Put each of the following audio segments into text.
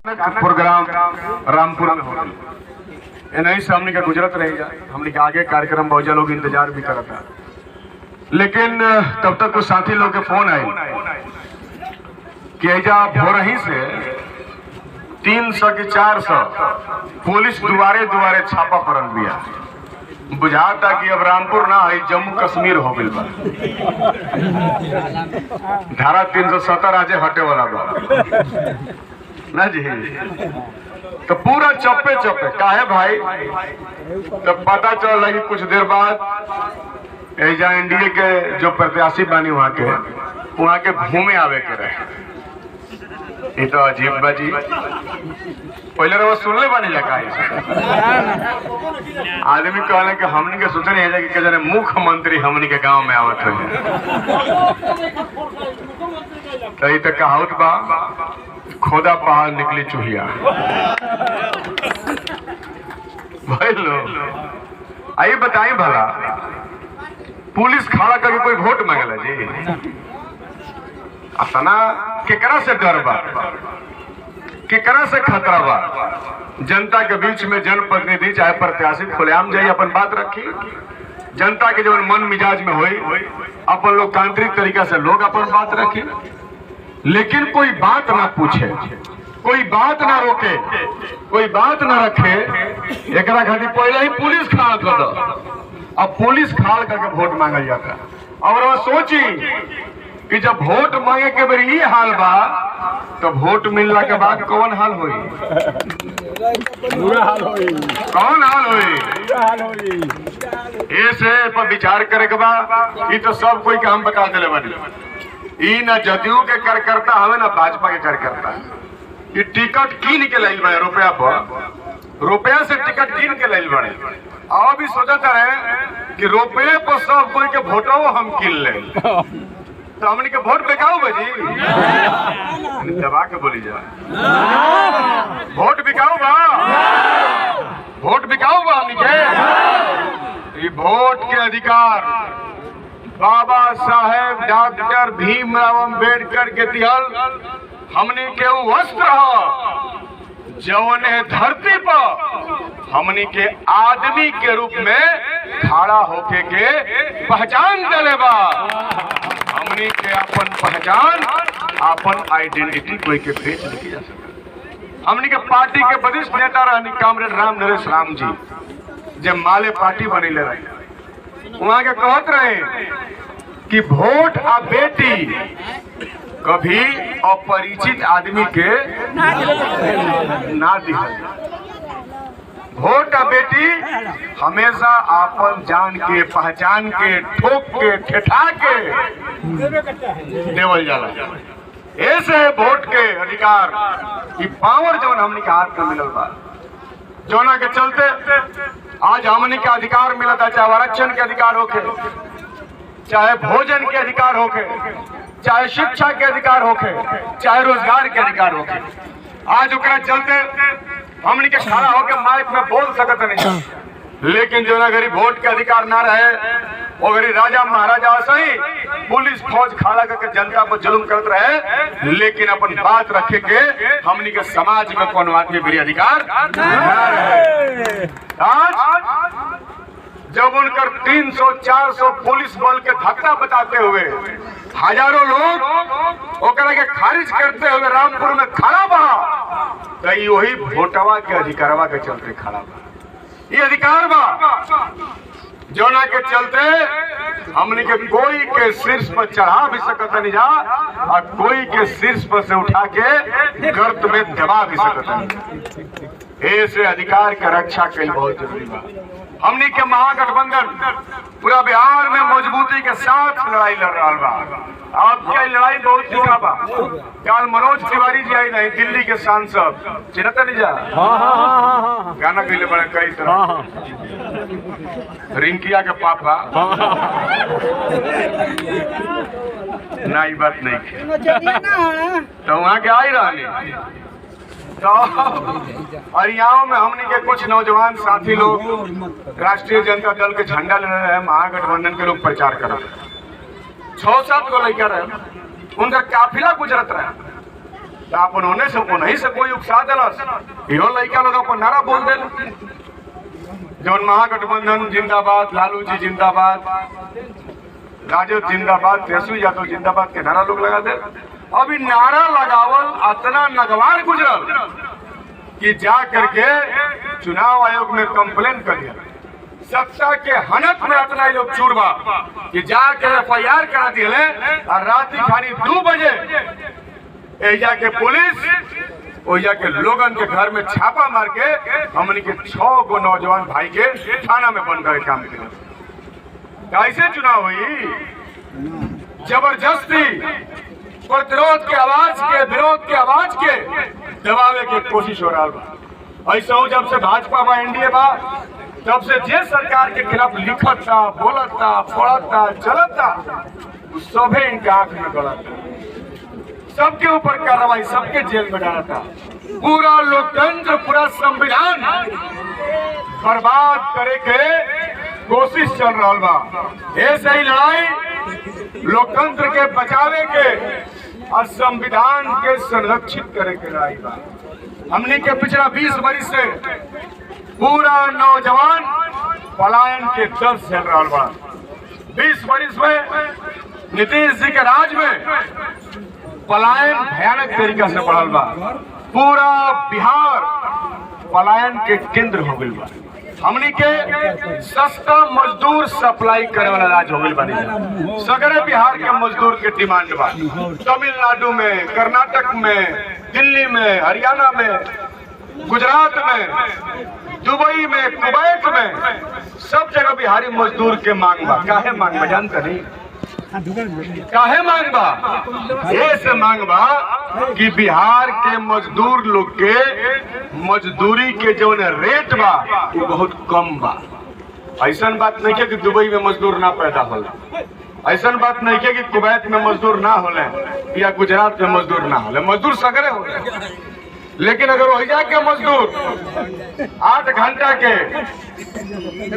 Programme Rampur में होगा, नहीं से हमने का गुजरत रहेगा। हमने के आगे कार्यक्रम बहुत लोग इंतजार भी करता है, लेकिन तब तक कुछ साथी लोग के फोन आए कि एजा भोरही से 300 की 400 पुलिस दुआरे दुआरे छापा पड़ल बिया। बुझाता कि अब रामपुर ना है, जम्मू कश्मीर हो गई बा। धारा 370 आज हटे वाला बा ना जी। तो पूरा चप्पे चप्पे काहे भाई, तो पता चल रहा कि कुछ देर बाद एजा एनडीए के जो प्रत्याशी बानी वहाँ के घूमे आवे के रहे। ये तो अजीब बाजी, पहले वो सुनले बानी लगा आदमी कहले कि हमनी के सोचने है कि जने मुख्यमंत्री हमनी के गांव में आवत हो। तो ये तो कहावत बा, खोदा पहाड़ निकली चूहिया। भाई लोग आइए बताइए भला, पुलिस खड़ा करके कोई वोट मांगला जी? असना केकरा से डर बा, केकरा से खतरा बा? जनता के बीच में जनप्रतिनिधि चाहे प्रत्याशी खुलेआम जाइए अपन बात रखी। जनता के जो मन मिजाज में होई अपन लोकतांत्रिक तरीका से लोग अपन बात रखी, लेकिन कोई बात ना पूछे, कोई बात ना रोके, कोई बात ना रखे, एक घाटी पहले ही पुलिस खाड़ कर दो। अब पुलिस खाड़ करके वोट मांगल जाता। और वो सोची कि जब वोट मांगे के बार ये हाल बा, तो वोट मिलने के बाद कौन हाल होई? बुरा हाल होई। कौन हाल होई? ऐसे पर विचार करे के बाद ये तो सब कोई काम बता दिले बानी। ई ना जदयू के कार्यकर्ता हवे ना भाजपा के कार्यकर्ता। ये टिकट कीन के लाइल बने रुपया पर, रुपया से टिकट कीन के लाइल बने। और भी सोचते रहे कि रुपये पर सब कोई के वोटो हम कीन ले, तो हमने के वोट बेकाऊ बजी दबा के बोली जा। वोट बिकाऊ बा, वोट बिकाऊ बा हमने के। ये वोट के अधिकार बाबा साहेब डॉक्टर भीमराव अम्बेडकर के दिहल हमने के वस्त्र जौन है धरती पर हमने के आदमी के रूप में खड़ा होके के पहचान दिले बा। हमने के अपन पहचान, अपन आइडेंटिटी कोई के फेच नहीं जा सकता। हमने के पार्टी के वरिष्ठ नेता रहनी कामरेड राम नरेश राम जी, जब माले पार्टी बनी ले रहे वहां के कहत रहे कि वोट आ बेटी कभी अपरिचित आदमी के ना दिखल। वोट आ बेटी हमेशा अपन जान के, पहचान के, ठोक के, ठेठा के देवल जाला। ऐसे वोट के अधिकार की पावर जौन हमने के हाथ में मिलल बा, जौना के चलते आज हमने के अधिकार मिलता, चाहे आरक्षण के अधिकार होके, चाहे भोजन के अधिकार होके, चाहे शिक्षा के अधिकार होके, चाहे रोजगार के अधिकार होके। आज उकरा चलते हमने के खड़ा होके माइक में बोल सकत नहीं, लेकिन जो ना गरीब वोट के अधिकार ना रहे, वो गरीब राजा महाराजा सही पुलिस फौज खड़ा करके जनता पर जुल्म करते रहे, लेकिन अपन बात रखे के हमने के समाज में कौन आदमी भी अधिकार ना रहे। आज जब उनकर 300-400 पुलिस बल के धक्का बताते हुए हजारों लोग ओकरा के खारिज करते हुए रामपुर में खड़ा बा, तो वही वोटवा के अधिकारवा के चलते खड़ा बा। ये अधिकार बा जोना के चलते हमने के कोई के शीर्ष पर चढ़ा भी सकत नहीं जा, और कोई के शीर्ष पर से उठा के गर्त में दबा भी सकत नहीं। ऐसे अधिकार के रक्षा कई बहुत जरूरी बा। हमने के महागठबंधन पूरा बिहार में मजबूती के साथ लड़ाई लड़ रहा बा। आपकी लड़ाई बहुत दिखा बा। कल मनोज तिवारी जी आई नहीं, दिल्ली के सांसद, चिन्हता नहीं जा? गाना के लिए बड़े कई तरह, रिंकिया के पापा ना ही बात नहीं तो वहाँ के आई रही। तो हरियाणा में हमने के कुछ नौजवान साथी लोग राष्ट्रीय जनता दल के झंडा ले रहे हैं, महागठबंधन के लोग प्रचार कर रहे हैं। 6-7 को लेकर रहे, उनका काफिला गुजरत रहे। तो अपन उन्हीं से कोई उकसा दिलस, इहो लड़का लोग अपन नारा बोल दिल, जौन महागठबंधन जिंदाबाद, लालू जी जिंदाबाद, राजद जिंदाबाद, तेजस्वी यादव जिंदाबाद के नारा लोग लगा दे। अभी नारा लगावल इतना नगवार गुजरल कि जा करके चुनाव आयोग में कंप्लेन कर दिया। सत्ता के हनक में इतना लोग चूरबा कि जाकर FIR करा दिए और रात खानी 2 बजे एजा के पुलिस ओजा के लोगन के घर में छापा मार के हमने के 6 गो नौजवान भाई के थाना में बंद करके काम किया। कैसे चुनाव हुई? जबरदस्ती प्रतिरोध के आवाज के, विरोध के आवाज के दबावे के कोशिश हो रहा है। ऐसा हो जब से भाजपा बा, NDA बा, तब से जे सरकार के खिलाफ लिखता, बोलता, पढ़ता, चलता, सभे इनके आंख में गलता, सबके ऊपर कार्रवाई, सबके जेल में डालता। पूरा लोकतंत्र, पूरा संविधान बर्बाद करे के कोशिश चल रहा बा। ऐसे ही लड़ाई लोकतंत्र के बचावे के और संविधान के संरक्षित करे के लड़ाई बा। हमने के पिछला 20 वर्ष से पूरा नौजवान पलायन के दर झेल रहा बा। 20 वर्ष में नीतीश जी के राज में पलायन भयानक तरीका से बढ़ल बा। पूरा बिहार पलायन के केंद्र हो गई बा। हमनी के सस्ता मजदूर सप्लाई करे वाला राज्य हो गई बानी। सगरे बिहार के मजदूर के डिमांड बा। तमिलनाडु में, कर्नाटक में, दिल्ली में, हरियाणा में, गुजरात में, दुबई में, कुवैत में, सब जगह बिहारी मजदूर के मांग बा। काहे मांग बा जानते नहीं? काहे मांग बा? ये से मांग बा कि बिहार के मजदूर लोग के मजदूरी के जो रेट बा वो बहुत कम बा। ऐसा बात नहीं है कि दुबई में मजदूर ना पैदा होला, ऐसा बात नहीं है कि कुवैत में मजदूर ना होले या गुजरात में मजदूर ना होले, मजदूर सगरे होले। लेकिन अगर वही के मजदूर 8 घंटा के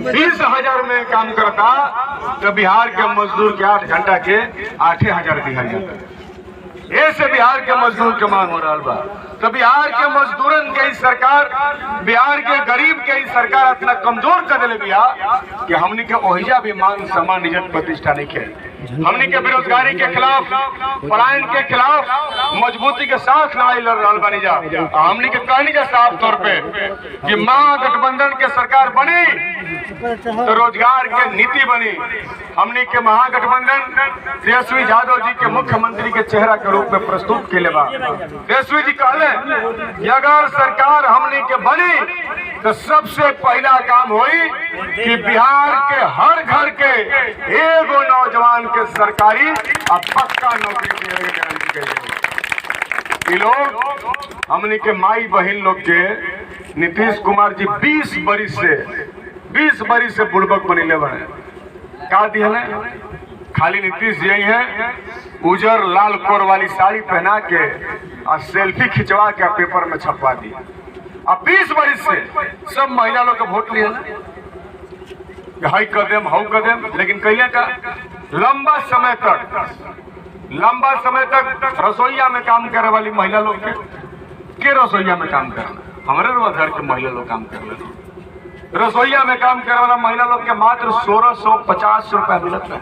20,000 में काम करता तो बिहार के मजदूर के 8 घंटा के 8,000 दिया जाता। ऐसे बिहार के मजदूर के मांग हो रहा बा। तो बिहार के मजदूरन के ही सरकार, बिहार के गरीब के ही सरकार इतना कमजोर कर दिले बिया कि हमनी के ओहिजा भी मान सम्मान, इज्जत, प्रतिष्ठा नहीं के। हमनी के बेरोजगारी के खिलाफ, पलायन के खिलाफ मजबूती के साथ लड़ाई लड़ रहा बानी जा। हमनी के कहनी जा साफ तौर पे कि महागठबंधन के सरकार बनी तो रोजगार के नीति बनी। हमनी के महागठबंधन तेजस्वी यादव जी के मुख्यमंत्री के चेहरा के रूप में प्रस्तुत के बा। तेजस्वी जी कहले कि अगर सरकार हमनी के बनी तो सबसे पहला काम हुई कि बिहार के हर घर के एगो नौजवान के सरकारी और पक्का नौकरी देने की गारंटी करेंगे। ये लोग हमने के माई बहन लोग के नीतीश कुमार जी 20 बरिस से बुड़बक बनीले बने का दिए। खाली नीतीश जी है उजर लाल कोर वाली साड़ी पहना के और सेल्फी खिंचवा के पेपर में छपवा दी। अब 20 बरिस से सब महिला लोग के वोट लिए हाई कदम हाउ कदम, लेकिन कहिए का लंबा समय तक रसोईया में काम करे वाली महिला लोग के रसोईया में काम करना, हमारे घर के महिला लोग काम कर रहे। रसोईया में काम करे वाला महिला लोग के मात्र 1650 रुपया मिलता है।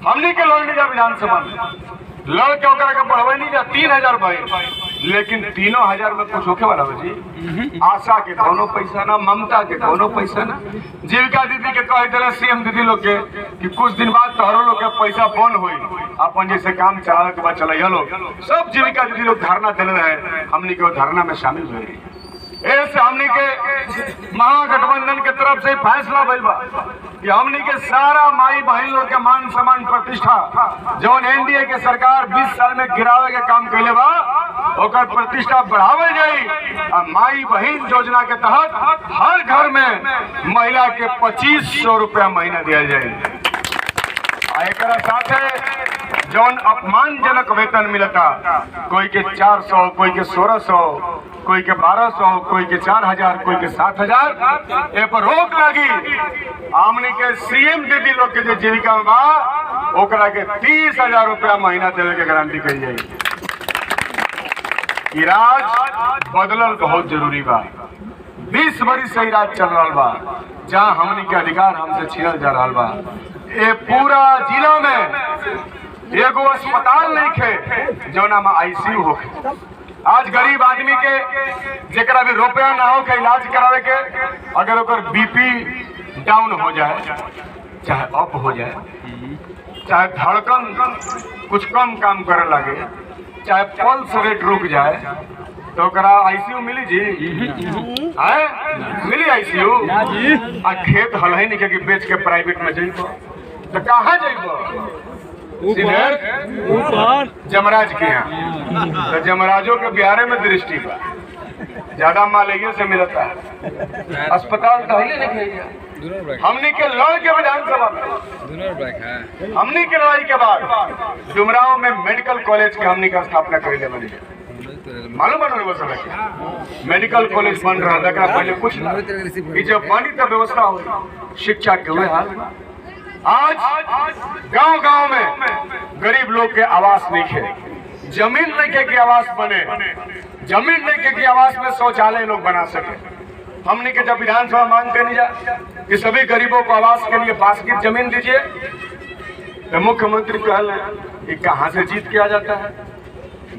हमने के लड़ने जा विधानसभा में लड़ के बढ़वे नहीं जा 3000 भाई, लेकिन 3000 में कुछ होके वाला जी। आशा के कोनो पैसा ना, ममता के कोनो पैसा ना। जीविका दीदी के कहे दिला CM दीदी लोग के कि कुछ दिन बाद तोहरो लोग के पैसा बंद हुई, अपन जैसे काम चलावे के बाद चलैया लोग। सब जीविका दीदी लोग धरना दिले रहे, हमने के धरना में शामिल हुए। ऐसे हमने के महागठबंधन के तरफ से फैसला भइल बा कि हमने के सारा माई बहन लोग के मान सम्मान, प्रतिष्ठा जो NDA के सरकार 20 साल में गिरावे के काम कैले बा ओकर प्रतिष्ठा बढ़ावे जाई। और माई बहन योजना के तहत हर घर में महिला के 2500 रुपया महीना दिया जाए। एक साथ जौन अपमानजनक वेतन मिलता, कोई के 400, कोई के 1600, कोई के 1200, कोई के 4000, कोई के 7000, ए पर रोक लगी। हमने के CM दीदी लोग के जो जीविका में बा ओकरा के 30,000 रुपया महीना देवे के गारंटी करी जाएगी। कि राज बदलल बहुत जरूरी बा। 20 बरिस से राज चल रहा बा, जहाँ हमनी के अधिकार हमसे छीनल जा रहा बा। ये पूरा जिला में एगो अस्पताल नहीं खे जौना में ICU होखे। आज गरीब आदमी के जेकरा भी रुपया ना हो के इलाज करावे के, अगर ओकर BP डाउन हो जाए, चाहे अप हो जाए, चाहे धड़कन कुछ कम काम करे लगे, चाहे पल्स रेट रुक जाए, तो ओकरा ICU मिली जी? मिली ICU? आ खेत हलही नहीं के बेच के प्राइवेट में जाइबो तो कहाँ जाइबो? जमराज के यहाँ। तो जमराजों के बिहार में दृष्टि बा, ज्यादा मालैया से मिलता है। अस्पताल तो हिले नहीं। हमनी के लड़ के विधानसभा में हमनी के लड़ाई के बाद डुमराव में मेडिकल कॉलेज के हमनी का स्थापना करेले बनी। मालूम बन मेडिकल कॉलेज बन रहा था पहले कुछ ना, जब बनी तब व्यवस्था हो शिक्षा के हुए हाल। आज गांव-गांव में गरीब लोग के आवास नहीं खे, जमीन नहीं के आवास बने, जमीन नहीं के आवास में शौचालय लोग बना सके। हमने के जब विधानसभा मांग करनी जा कि सभी गरीबों को आवास के लिए बास्केट जमीन दीजिए, तो मुख्यमंत्री कहल कि कहाँ से जीत के आ जाता है।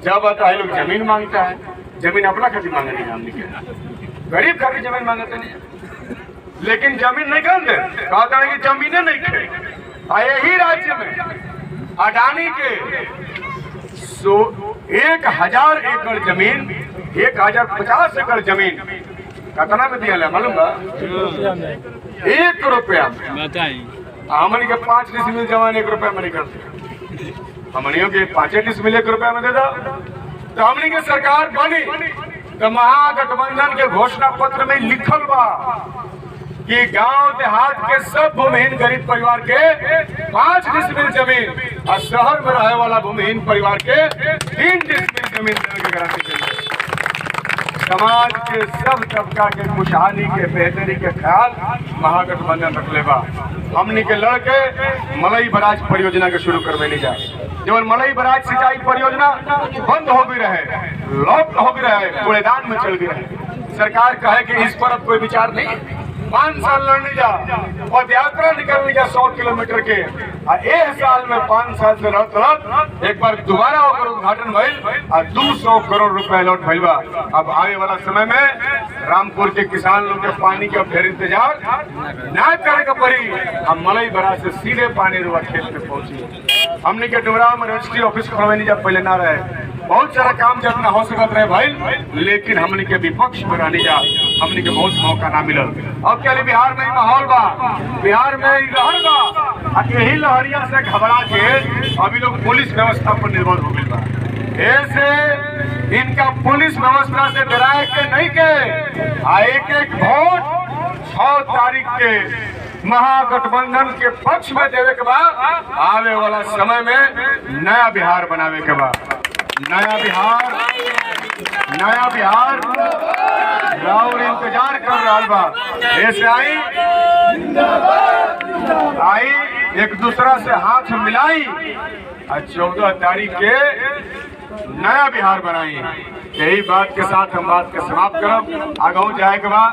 जब आता है लोग जमीन मांगता है, जमीन अपना खातिर मांगे नहीं, हमने के गरीब खातिर जमीन मांगते नहीं, लेकिन जमीन नहीं कहते, कहता है कि जमीनें नहीं खे। यही राज्य में अडानी के 1000 एकड़ जमीन, 1050 एकड़ जमीन कितना में दिया है मालूम बा? 1 रुपया में। हमनी के 5 डिसमिल जवान 1 रुपया में नहीं करते, हमनियों के 5 डिसमिल 1 रुपया में दे दो। तो हमनी के सरकार बनी तो महागठबंधन के घोषणा पत्र में लिखल बा कि गांव देहात के सब भूमिहीन गरीब परिवार के 5 डिसमिल जमीन और शहर में रहे वाला भूमिहीन परिवार के 3 डिसमिल जमीन देने की गारंटी करी। समाज के सब तबका के खुशहाली के बेहतरी के ख्याल महागठबंधन रख लेबा। हमनी के लड़के मलई बराज परियोजना के शुरू करवे नहीं जाए। जब मलई बराज सिंचाई परियोजना बंद हो भी रहे, लॉक हो भी रहे, कूड़ेदान में चल भी रहे, सरकार कहे कि इस पर अब कोई विचार नहीं। 5 साल लड़ने जा और यात्रा निकलने जा 100 किलोमीटर के, और 1 साल में 5 साल से लड़त एक बार दोबारा होकर उद्घाटन भइल और 200 करोड़ रुपए लौट भइल बा। अब आने वाला समय में रामपुर के किसान लोग के पानी का फिर इंतजार न करे के पड़ी। हम मलई बराज से सीधे पानी रुआ खेत में पहुंची। हमने के डुमराव में रजिस्ट्री ऑफिस खोलवानी जब पहले ना रहे, बहुत सारा काम जितना हो सकता रहे भाई, लेकिन हमने के विपक्ष में रहने जा हमने के बहुत मौका ना मिलल। अब क्या बिहार में माहौल बा, बिहार में लहर बा, यही लहरिया से घबरा के अभी लोग पुलिस व्यवस्था पर निर्भर हो गए बा। ऐसे इनका पुलिस व्यवस्था से डराए के नहीं के, एक वोट 6 तारीख के महागठबंधन के पक्ष में देवे के बाद आने वाला समय में नया बिहार बनावे के बाद नया बिहार राउर इंतजार कर रहा बा। ऐसे आई एक दूसरा से हाथ मिलाई और 14 तारीख के नया बिहार बनाई। यही बात के साथ हम बात के समाप्त करब। आगाऊ जाए के बाद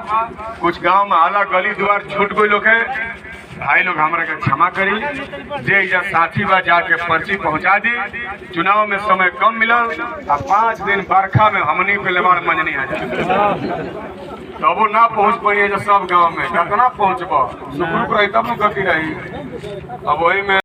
कुछ गांव में आला गली द्वार छूट गई लोग है, भाई लोग हमारे के क्षमा करी। जे इधर साथी बा जाके पर्ची पहुंचा दी। चुनाव में समय कम मिलल, 5 दिन बरखा में हमनी पे लेवार मंजनी आ जाए, तब ना पहुंच पाइए। सब गांव में कितना पहुंचब, सुखरूप रही तब गति रही। अब वही में